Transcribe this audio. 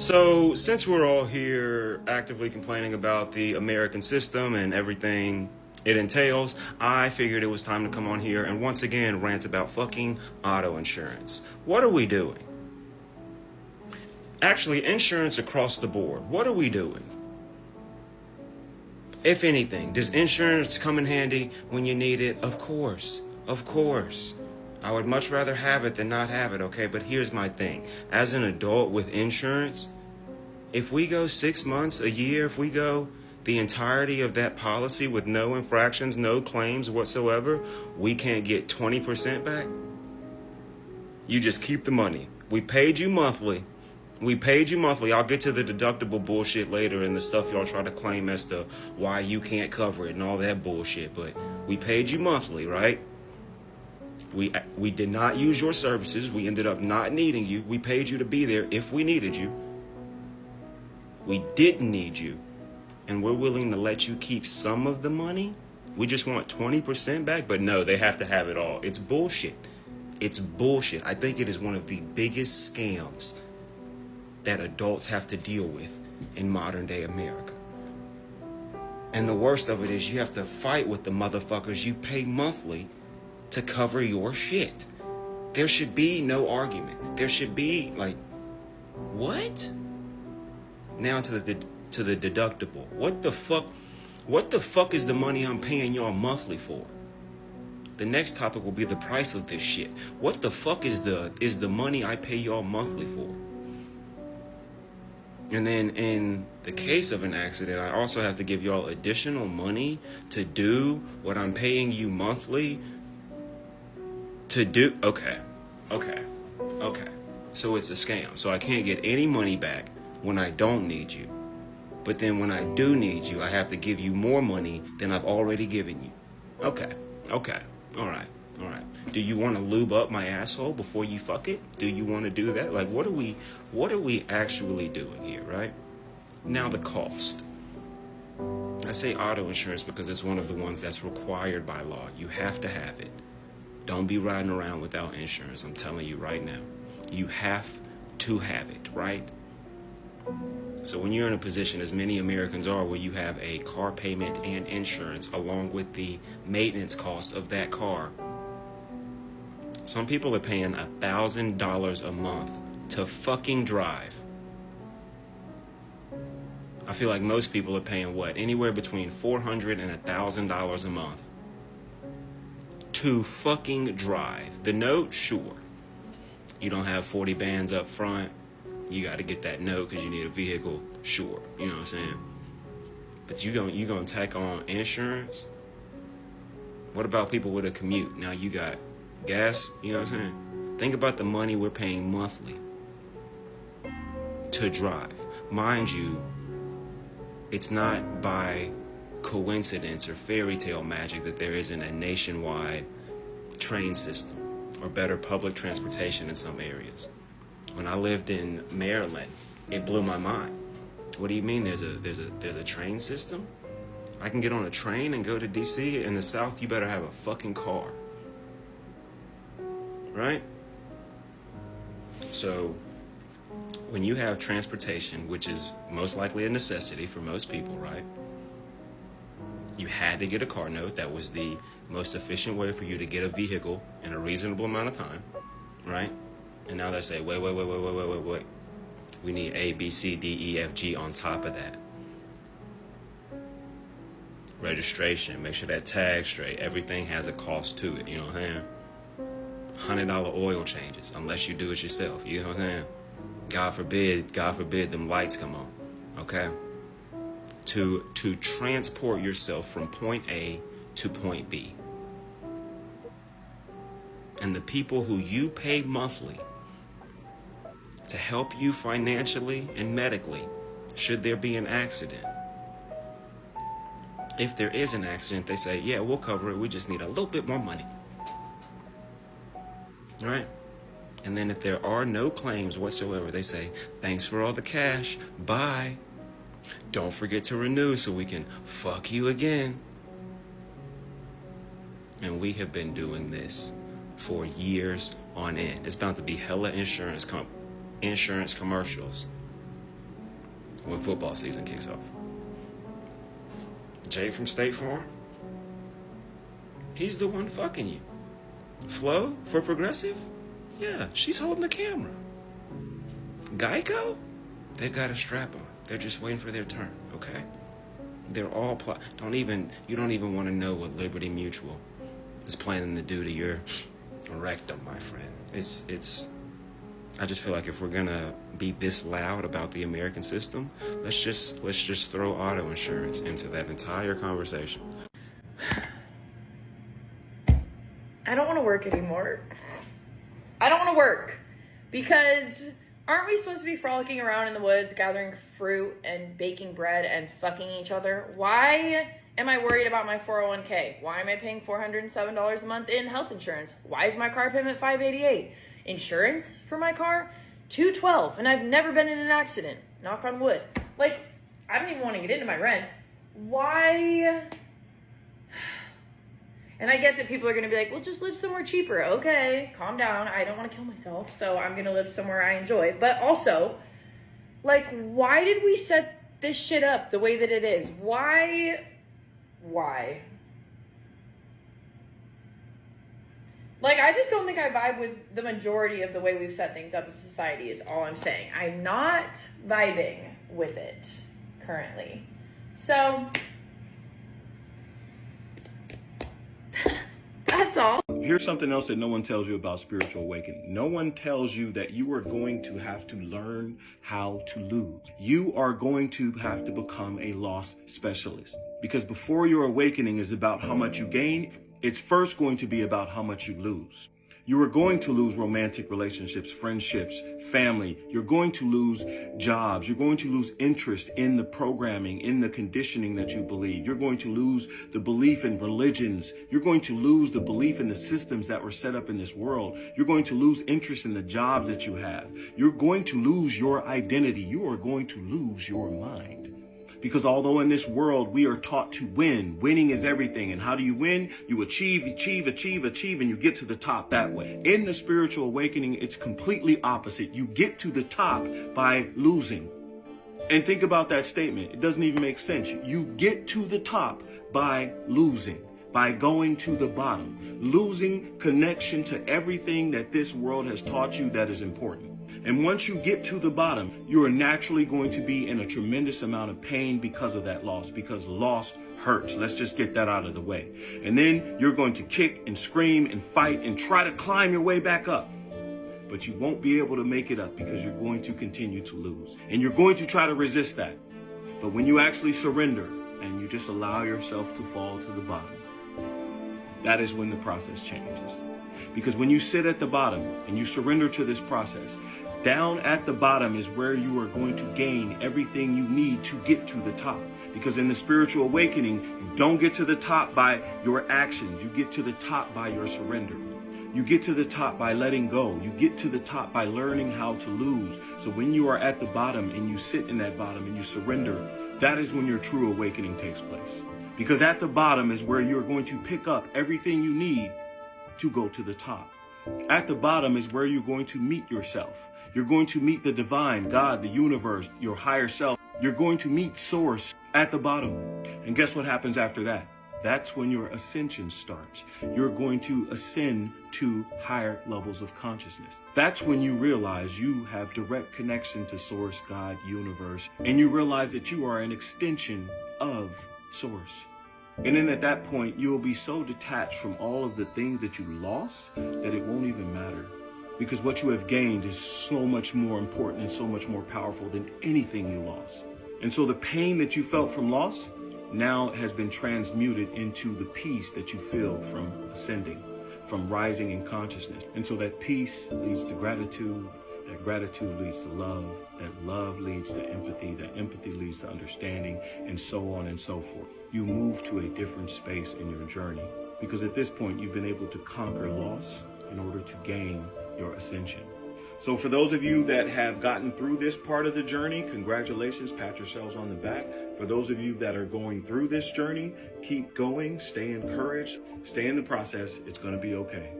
So, since we're all here actively complaining about the American system and everything it entails, I figured it was time to come on here and once again rant about fucking auto insurance. What are we doing? Actually, insurance across the board. What are we doing? If anything, does insurance come in handy when you need it? Of course. Of course. I would much rather have it than not have it, okay? But here's my thing. As an adult with insurance, if we go 6 months, a year, if we go the entirety of that policy with no infractions, no claims whatsoever, we can't get 20% back. You just keep the money. We paid you monthly. I'll get to the deductible bullshit later and the stuff y'all try to claim as to why you can't cover it and all that bullshit. But we paid you monthly, right? We did not use your services. We ended up not needing you. We paid you to be there if we needed you. We didn't need you. And we're willing to let you keep some of the money. We just want 20% back. But no, they have to have it all. It's bullshit. It's bullshit. I think it is one of the biggest scams that adults have to deal with in modern day America. And the worst of it is you have to fight with the motherfuckers you pay monthly to cover your shit. There should be no argument. There should be like, what? Now to the deductible. What the fuck is the money I'm paying y'all monthly for? The next topic will be the price of this shit. What the fuck is the money I pay y'all monthly for? And then in the case of an accident, I also have to give y'all additional money to do what I'm paying you monthly to do. Okay. So it's a scam. So I can't get any money back when I don't need you. But then when I do need you, I have to give you more money than I've already given you. Okay. All right. Do you want to lube up my asshole before you fuck it? Do you want to do that? Like, what are we actually doing here, right? Now the cost. I say auto insurance because it's one of the ones that's required by law. You have to have it. Don't be riding around without insurance. I'm telling you right now. You have to have it, right? So when you're in a position, as many Americans are, where you have a car payment and insurance along with the maintenance cost of that car, some people are paying $1,000 a month to fucking drive. I feel like most people are paying what? Anywhere between $400 and $1,000 a month to fucking drive. The note, sure. You don't have 40 bands up front. You got to get that note because you need a vehicle. Sure. You know what I'm saying? But you gonna tack on insurance? What about people with a commute? Now you got gas. You know what I'm saying? Think about the money we're paying monthly to drive. Mind you, it's not by coincidence or fairy tale magic that there isn't a nationwide train system or better public transportation in some areas. When I lived in Maryland, it blew my mind. What do you mean there's a train system? I can get on a train and go to DC. In the South, you better have a fucking car. Right? So, when you have transportation, which is most likely a necessity for most people, right? You had to get a car note. That was the most efficient way for you to get a vehicle in a reasonable amount of time, right? And now they say, wait. We need A, B, C, D, E, F, G on top of that. Registration, make sure that tag's straight. Everything has a cost to it, you know what I'm saying? $100 oil changes, unless you do it yourself, you know what I'm saying? God forbid them lights come on, okay? To transport yourself from point A to point B. And the people who you pay monthly to help you financially and medically, should there be an accident. If there is an accident, they say, yeah, we'll cover it. We just need a little bit more money. All right? And then if there are no claims whatsoever, they say, thanks for all the cash. Bye. Don't forget to renew so we can fuck you again. And we have been doing this for years on end. It's bound to be hella insurance commercials when football season kicks off. Jay from State Farm, he's the one fucking you. Flo for Progressive, yeah, she's holding the camera. Geico, they've got a strap on. They're just waiting for their turn, okay? They're all you don't even want to know what Liberty Mutual is planning to do to your rectum, my friend. I just feel like if we're gonna be this loud about the American system, let's just throw auto insurance into that entire conversation. I don't want to work anymore. I don't want to work because aren't we supposed to be frolicking around in the woods, gathering fruit and baking bread and fucking each other? Why am I worried about my 401k? Why am I paying $407 a month in health insurance? Why is my car payment $588? Insurance for my car $212, and I've never been in an accident. Knock on wood. Like, I don't even want to get into my rent. Why? And I get that people are going to be like, well, just live somewhere cheaper. Okay, calm down. I don't want to kill myself, so I'm going to live somewhere I enjoy. But also, like, why did we set this shit up the way that it is? Why? Like, I just don't think I vibe with the majority of the way we've set things up as society is all I'm saying. I'm not vibing with it currently. So, that's all. Here's something else that no one tells you about spiritual awakening. No one tells you that you are going to have to learn how to lose. You are going to have to become a loss specialist. Because before your awakening is about how much you gain, it's first going to be about how much you lose. You are going to lose romantic relationships, friendships, family. You're going to lose jobs. You're going to lose interest in the programming, in the conditioning that you believe. You're going to lose the belief in religions. You're going to lose the belief in the systems that were set up in this world. You're going to lose interest in the jobs that you have. You're going to lose your identity. You are going to lose your mind. Because although in this world we are taught to win, winning is everything. And how do you win? You achieve, and you get to the top that way. In the spiritual awakening, it's completely opposite. You get to the top by losing. And think about that statement. It doesn't even make sense. You get to the top by losing, by going to the bottom, losing connection to everything that this world has taught you that is important. And once you get to the bottom, you are naturally going to be in a tremendous amount of pain because of that loss, because loss hurts. Let's just get that out of the way. And then you're going to kick and scream and fight and try to climb your way back up. But you won't be able to make it up because you're going to continue to lose. And you're going to try to resist that. But when you actually surrender and you just allow yourself to fall to the bottom, that is when the process changes. Because when you sit at the bottom and you surrender to this process, down at the bottom is where you are going to gain everything you need to get to the top. Because in the spiritual awakening, you don't get to the top by your actions. You get to the top by your surrender. You get to the top by letting go. You get to the top by learning how to lose. So when you are at the bottom and you sit in that bottom and you surrender, that is when your true awakening takes place. Because at the bottom is where you're going to pick up everything you need to go to the top. At the bottom is where you're going to meet yourself. You're going to meet the divine, God, the universe, your higher self. You're going to meet source at the bottom. And guess what happens after that? That's when your ascension starts. You're going to ascend to higher levels of consciousness. That's when you realize you have direct connection to source, God, universe, and you realize that you are an extension of source. And then at that point, you will be so detached from all of the things that you lost that it won't even matter. Because what you have gained is so much more important and so much more powerful than anything you lost. And so the pain that you felt from loss now has been transmuted into the peace that you feel from ascending, from rising in consciousness. And so that peace leads to gratitude. That gratitude leads to love. That love leads to empathy. That empathy leads to understanding, and so on and so forth. You move to a different space in your journey because at this point you've been able to conquer loss in order to gain your ascension. So for those of you that have gotten through this part of the journey, congratulations, pat yourselves on the back. For those of you that are going through this journey, keep going, stay encouraged, stay in the process. It's going to be okay.